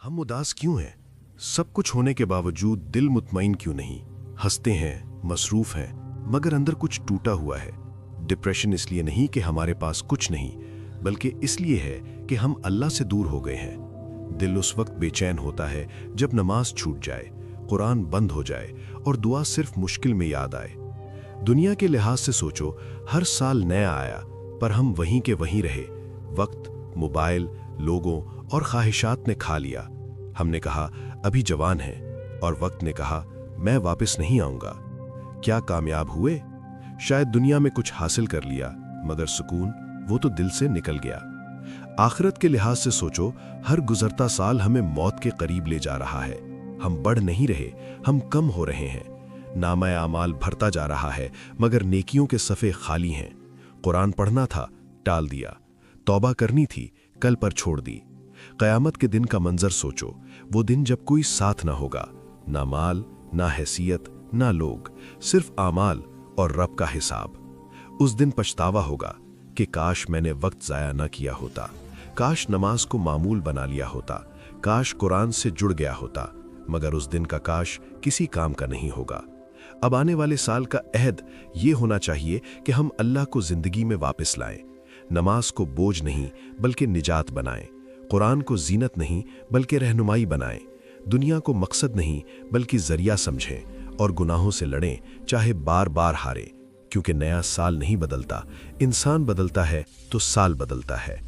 हम उदास क्यों हैं? सब कुछ होने के बावजूद दिल मुतमईन क्यों नहीं? हंसते हैं, मसरूफ हैं, मगर अंदर कुछ टूटा हुआ है। डिप्रेशन इसलिए नहीं कि हमारे पास कुछ नहीं, बल्कि इसलिए है कि हम अल्लाह से दूर हो गए हैं। दिल उस वक्त बेचैन होता है जब नमाज छूट जाए, कुरान बंद हो जाए और दुआ सिर्फ मुश्किल में याद आए। दुनिया के लिहाज से सोचो, हर साल नया आया, पर हम वहीं के वहीं रहे। वक्त, मोबाइल, लोगों और ख्वाहिशात ने खा लिया। हमने कहा अभी जवान है, और वक्त ने कहा मैं वापस नहीं आऊंगा। क्या कामयाब हुए? शायद दुनिया में कुछ हासिल कर लिया, मगर सुकून वो तो दिल से निकल गया। आखिरत के लिहाज से सोचो, हर गुजरता साल हमें मौत के करीब ले जा रहा है। हम बढ़ नहीं रहे, हम कम हो रहे हैं। नामा आमाल भरता जा रहा है, मगर नेकियों के सफ़े खाली हैं। कुरान पढ़ना था, टाल दिया। तौबा करनी थी, कल पर छोड़ दी। क़यामत के दिन का मंजर सोचो, वो दिन जब कोई साथ ना होगा, ना माल, ना हैसियत, ना लोग, सिर्फ आमाल और रब का हिसाब। उस दिन पछतावा होगा कि काश मैंने वक्त ज़ाया न किया होता, काश नमाज को मामूल बना लिया होता, काश कुरान से जुड़ गया होता। मगर उस दिन का काश किसी काम का नहीं होगा। अब आने वाले साल का अहद ये होना चाहिए कि हम अल्लाह को ज़िंदगी में वापस लाएं। नमाज को बोझ नहीं बल्कि निजात बनाएं। कुरान को जीनत नहीं बल्कि रहनुमाई बनाएं। दुनिया को मकसद नहीं बल्कि जरिया समझें, और गुनाहों से लड़ें, चाहे बार बार हारें। क्योंकि नया साल नहीं बदलता, इंसान बदलता है तो साल बदलता है।